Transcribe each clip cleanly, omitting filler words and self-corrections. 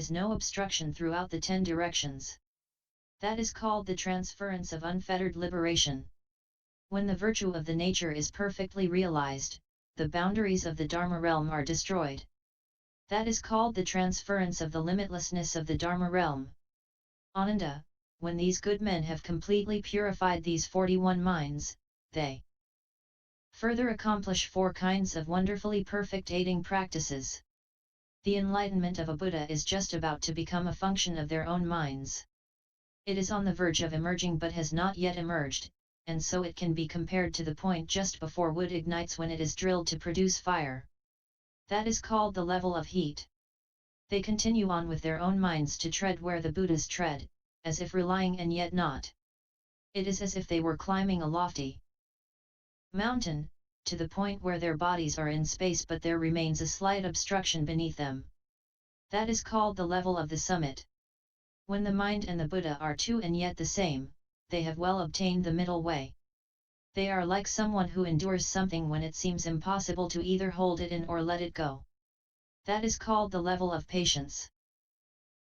is no obstruction throughout the 10 directions. That is called the transference of unfettered liberation. When the virtue of the nature is perfectly realized, the boundaries of the Dharma realm are destroyed. That is called the transference of the limitlessness of the Dharma realm. Ananda, when these good men have completely purified these 41 minds, they further accomplish 4 kinds of wonderfully perfect aiding practices. The enlightenment of a Buddha is just about to become a function of their own minds. It is on the verge of emerging but has not yet emerged, and so it can be compared to the point just before wood ignites when it is drilled to produce fire. That is called the level of heat. They continue on with their own minds to tread where the Buddhas tread, as if relying and yet not. It is as if they were climbing a lofty mountain, to the point where their bodies are in space but there remains a slight obstruction beneath them. That is called the level of the summit. When the mind and the Buddha are two and yet the same, they have well obtained the middle way. They are like someone who endures something when it seems impossible to either hold it in or let it go. That is called the level of patience.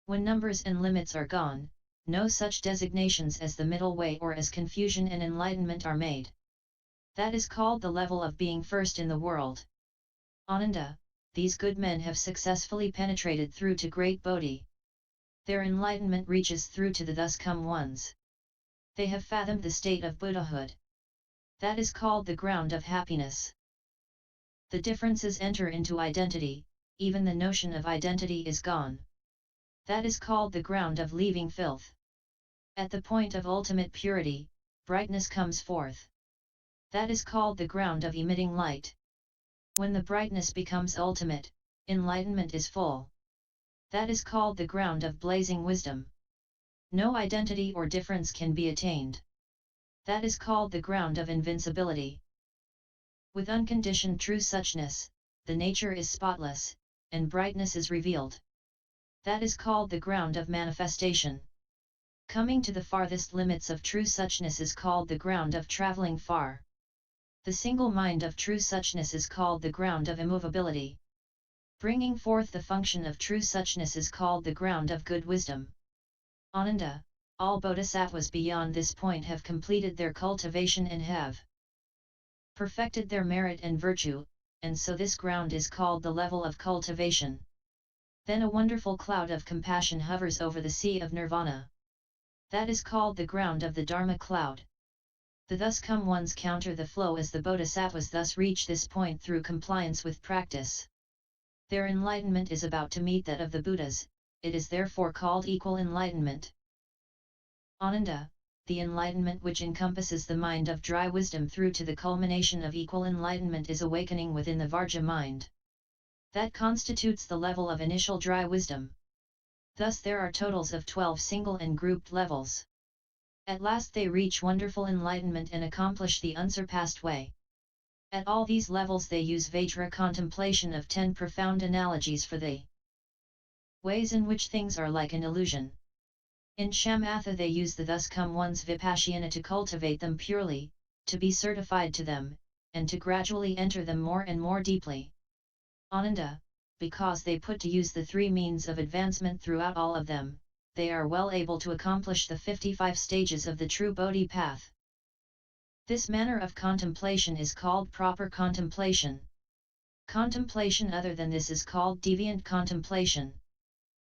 When numbers and limits are gone, no such designations as the middle way or as confusion and enlightenment are made. That is called the level of being first in the world. Ananda, these good men have successfully penetrated through to Great Bodhi. Their enlightenment reaches through to the thus come ones. They have fathomed the state of Buddhahood. That is called the ground of happiness. The differences enter into identity, even the notion of identity is gone. That is called the ground of leaving filth. At the point of ultimate purity, brightness comes forth. That is called the ground of emitting light. When the brightness becomes ultimate, enlightenment is full. That is called the ground of blazing wisdom. No identity or difference can be attained. That is called the ground of invincibility. With unconditioned true suchness, the nature is spotless, and brightness is revealed. That is called the ground of manifestation. Coming to the farthest limits of true suchness is called the ground of traveling far. The single mind of true suchness is called the ground of immovability. Bringing forth the function of true suchness is called the ground of good wisdom. Ananda, all bodhisattvas beyond this point have completed their cultivation and have perfected their merit and virtue, and so this ground is called the level of cultivation. Then a wonderful cloud of compassion hovers over the sea of nirvana. That is called the ground of the Dharma cloud. The thus come ones counter the flow as the bodhisattvas thus reach this point through compliance with practice. Their enlightenment is about to meet that of the Buddhas, it is therefore called equal enlightenment. Ananda, the enlightenment which encompasses the mind of dry wisdom through to the culmination of equal enlightenment is awakening within the Varja mind. That constitutes the level of initial dry wisdom. Thus there are totals of 12 single and grouped levels. At last they reach wonderful enlightenment and accomplish the unsurpassed way. At all these levels they use Vajra contemplation of 10 profound analogies for the ways in which things are like an illusion. In Shamatha they use the thus come ones Vipassana to cultivate them purely, to be certified to them, and to gradually enter them more and more deeply. Ananda, because they put to use the 3 means of advancement throughout all of them, they are well able to accomplish the 55 stages of the true Bodhi path. This manner of contemplation is called proper contemplation. Contemplation other than this is called deviant contemplation.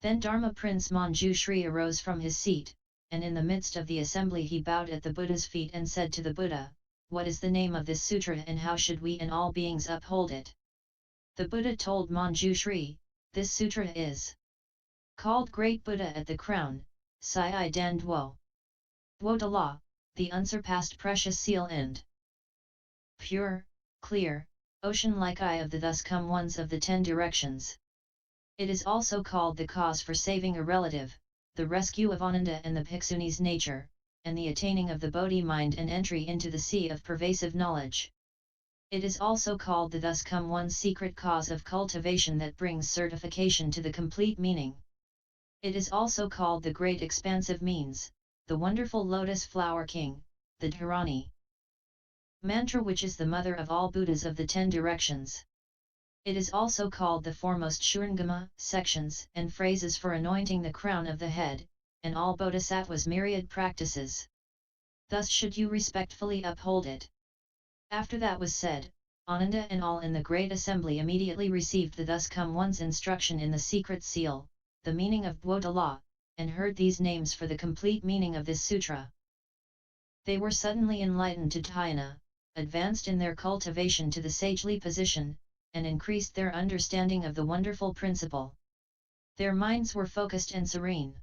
Then Dharma Prince Manjushri arose from his seat, and in the midst of the assembly he bowed at the Buddha's feet and said to the Buddha, "What is the name of this sutra and how should we and all beings uphold it?" The Buddha told Manjushri, "This sutra is called Great Buddha at the Crown, Sai Dan Duo. Duo De La, the unsurpassed precious seal and pure, clear, ocean-like eye of the thus come ones of the 10 directions. It is also called the cause for saving a relative, the rescue of Ananda and the Bhikshuni's nature, and the attaining of the Bodhi mind and entry into the sea of pervasive knowledge. It is also called the thus come one's secret cause of cultivation that brings certification to the complete meaning. It is also called the great expansive means, the wonderful lotus flower king, the Dharani mantra which is the mother of all Buddhas of the 10 directions. It is also called the foremost Shurangama sections and phrases for anointing the crown of the head, and all Bodhisattvas' myriad practices. Thus should you respectfully uphold it. After that was said, Ananda and all in the great assembly immediately received the thus come one's instruction in the secret seal, the meaning of Bodhi law, and heard these names for the complete meaning of this sutra. They were suddenly enlightened to dhyana, advanced in their cultivation to the sagely position, and increased their understanding of the wonderful principle. Their minds were focused and serene.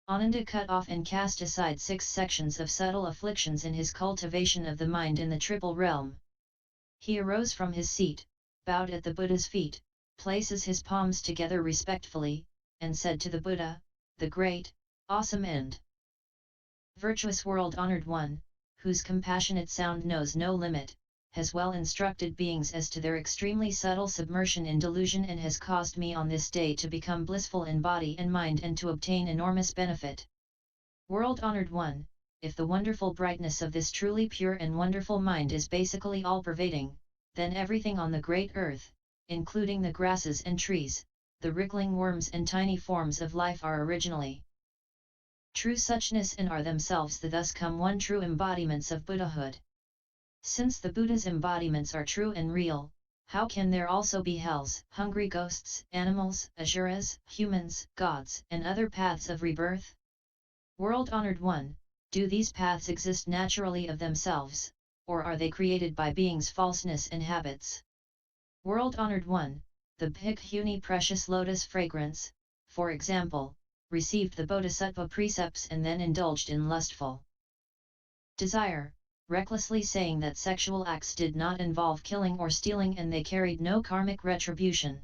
Ananda cut off and cast aside 6 sections of subtle afflictions in his cultivation of the mind in the triple realm. He arose from his seat, bowed at the Buddha's feet, places his palms together respectfully, and said to the Buddha, the great, awesome and virtuous world-honored one, whose compassionate sound knows no limit, has well instructed beings as to their extremely subtle submersion in delusion and has caused me on this day to become blissful in body and mind and to obtain enormous benefit. World-honored one, if the wonderful brightness of this truly pure and wonderful mind is basically all-pervading, then everything on the great earth, including the grasses and trees, the wriggling worms and tiny forms of life are originally true suchness and are themselves the thus come one true embodiments of Buddhahood. Since the Buddha's embodiments are true and real, how can there also be hells, hungry ghosts, animals, asuras, humans, gods, and other paths of rebirth? World-honored one, do these paths exist naturally of themselves, or are they created by beings' falseness and habits? World-honored one, the bhikkhuni precious lotus fragrance, for example, received the bodhisattva precepts and then indulged in lustful desire, recklessly saying that sexual acts did not involve killing or stealing and they carried no karmic retribution.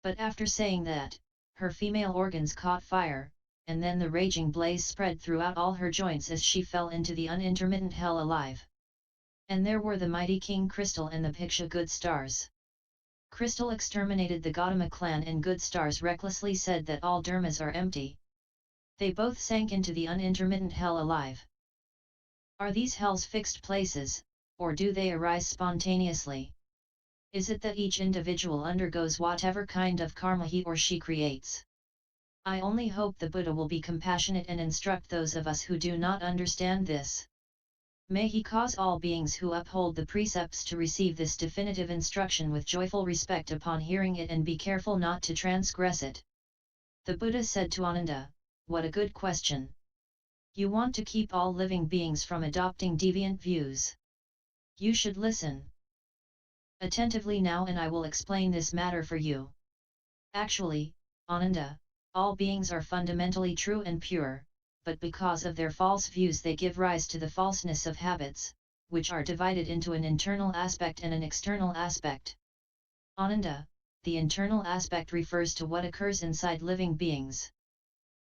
But after saying that, her female organs caught fire, and then the raging blaze spread throughout all her joints as she fell into the unintermittent hell alive. And there were the mighty King Crystal and the Bhiksha good stars. Crystal exterminated the Gautama clan and good stars recklessly said that all dharmas are empty. They both sank into the unintermittent hell alive. Are these hells fixed places, or do they arise spontaneously? Is it that each individual undergoes whatever kind of karma he or she creates? I only hope the Buddha will be compassionate and instruct those of us who do not understand this. May he cause all beings who uphold the precepts to receive this definitive instruction with joyful respect upon hearing it and be careful not to transgress it. The Buddha said to Ananda, "What a good question! You want to keep all living beings from adopting deviant views. You should listen attentively now and I will explain this matter for you. Actually, Ananda, all beings are fundamentally true and pure, but because of their false views they give rise to the falseness of habits, which are divided into an internal aspect and an external aspect. Ananda, the internal aspect refers to what occurs inside living beings.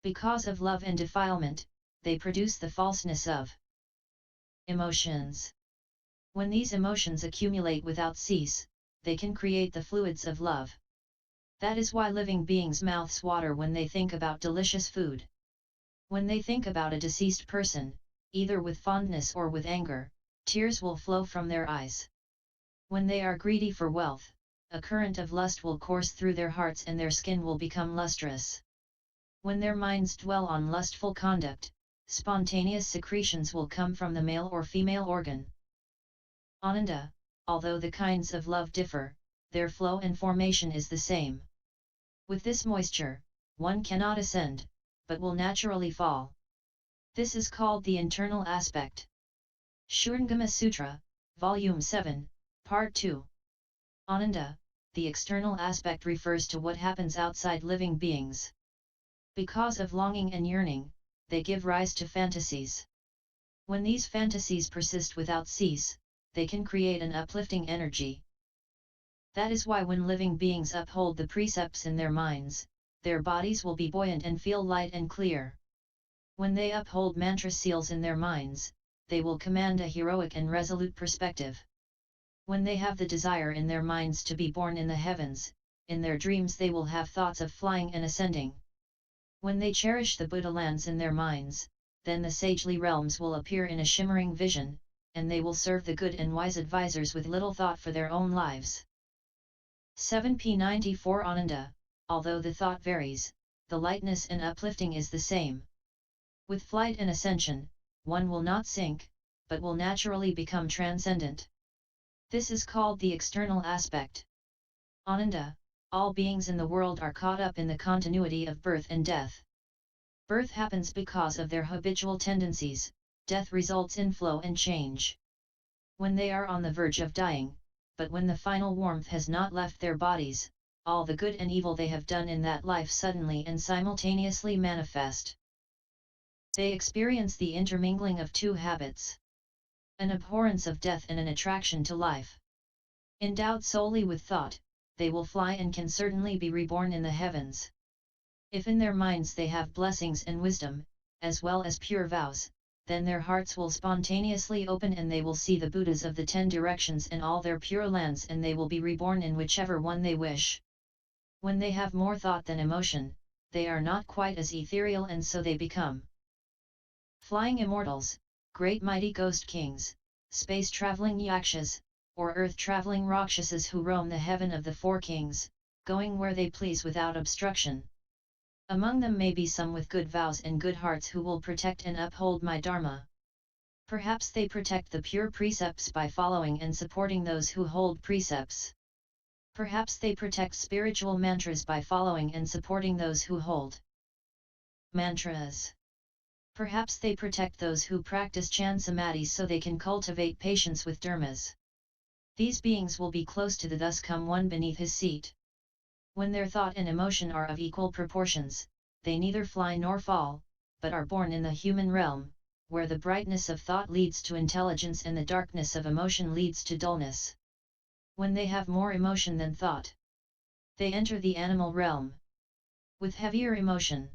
Because of love and defilement, they produce the falseness of emotions. When these emotions accumulate without cease, they can create the fluids of love. That is why living beings' mouths water when they think about delicious food. When they think about a deceased person, either with fondness or with anger, tears will flow from their eyes. When they are greedy for wealth, a current of lust will course through their hearts and their skin will become lustrous. When their minds dwell on lustful conduct, spontaneous secretions will come from the male or female organ. Ananda, although the kinds of love differ, their flow and formation is the same. With this moisture, one cannot ascend, but will naturally fall. This is called the internal aspect. Shurangama Sutra, Volume 7, Part 2. Ananda, the external aspect refers to what happens outside living beings. Because of longing and yearning, they give rise to fantasies. When these fantasies persist without cease, they can create an uplifting energy. That is why when living beings uphold the precepts in their minds, their bodies will be buoyant and feel light and clear. When they uphold mantra seals in their minds, they will command a heroic and resolute perspective. When they have the desire in their minds to be born in the heavens, in their dreams they will have thoughts of flying and ascending. When they cherish the Buddha lands in their minds, then the sagely realms will appear in a shimmering vision, and they will serve the good and wise advisors with little thought for their own lives. 7p94 Ananda, although the thought varies, the lightness and uplifting is the same. With flight and ascension, one will not sink, but will naturally become transcendent. This is called the external aspect. Ananda, all beings in the world are caught up in the continuity of birth and death. Birth happens because of their habitual tendencies, death results in flow and change. When they are on the verge of dying, but when the final warmth has not left their bodies, all the good and evil they have done in that life suddenly and simultaneously manifest. They experience the intermingling of two habits: an abhorrence of death and an attraction to life. Endowed solely with thought, they will fly and can certainly be reborn in the heavens. If in their minds they have blessings and wisdom, as well as pure vows, then their hearts will spontaneously open and they will see the Buddhas of the 10 directions and all their pure lands, and they will be reborn in whichever one they wish. When they have more thought than emotion, they are not quite as ethereal, and so they become flying immortals, great mighty ghost kings, space-traveling yakshas, or earth-traveling rakshasas who roam the heaven of the 4 kings, going where they please without obstruction. Among them may be some with good vows and good hearts who will protect and uphold my Dharma. Perhaps they protect the pure precepts by following and supporting those who hold precepts. Perhaps they protect spiritual mantras by following and supporting those who hold mantras. Perhaps they protect those who practice Chan Samadhi so they can cultivate patience with dharmas. These beings will be close to the thus come one beneath his seat. When their thought and emotion are of equal proportions, they neither fly nor fall, but are born in the human realm, where the brightness of thought leads to intelligence and the darkness of emotion leads to dullness. When they have more emotion than thought, they enter the animal realm. With heavier emotion,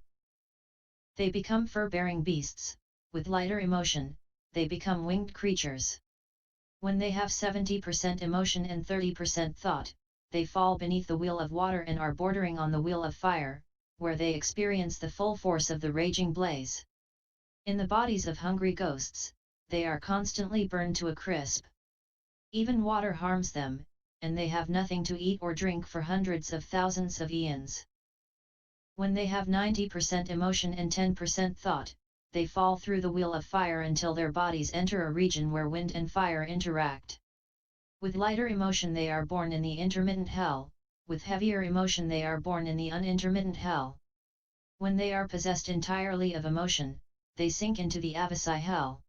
they become fur-bearing beasts. With lighter emotion, they become winged creatures. When they have 70% emotion and 30% thought, they fall beneath the wheel of water and are bordering on the wheel of fire, where they experience the full force of the raging blaze. In the bodies of hungry ghosts, they are constantly burned to a crisp. Even water harms them, and they have nothing to eat or drink for hundreds of thousands of eons. When they have 90% emotion and 10% thought, they fall through the wheel of fire until their bodies enter a region where wind and fire interact. With lighter emotion they are born in the intermittent hell, with heavier emotion they are born in the unintermittent hell. When they are possessed entirely of emotion, they sink into the Avasai hell.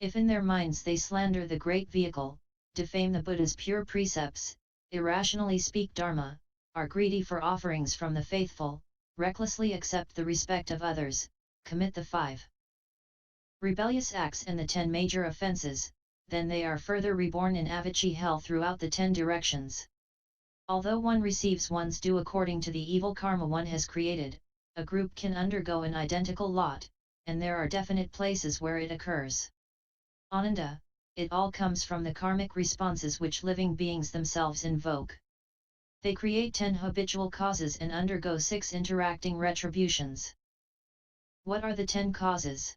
If in their minds they slander the great vehicle, defame the Buddha's pure precepts, irrationally speak dharma, are greedy for offerings from the faithful, recklessly accept the respect of others, commit the 5 rebellious acts and the 10 major offenses, then they are further reborn in Avicii hell throughout the 10 directions. Although one receives one's due according to the evil karma one has created, a group can undergo an identical lot, and there are definite places where it occurs. Ananda, it all comes from the karmic responses which living beings themselves invoke. They create 10 habitual causes and undergo 6 interacting retributions. What are the 10 causes?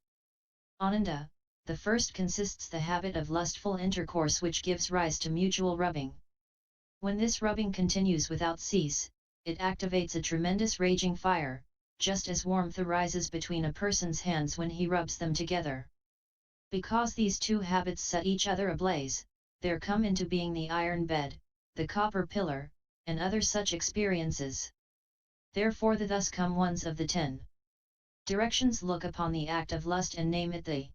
Ananda, the first consists the habit of lustful intercourse which gives rise to mutual rubbing. When this rubbing continues without cease, it activates a tremendous raging fire, just as warmth arises between a person's hands when he rubs them together. Because these two habits set each other ablaze, there come into being the iron bed, the copper pillar, and other such experiences. Therefore the thus come ones of the 10 directions look upon the act of lust and name it the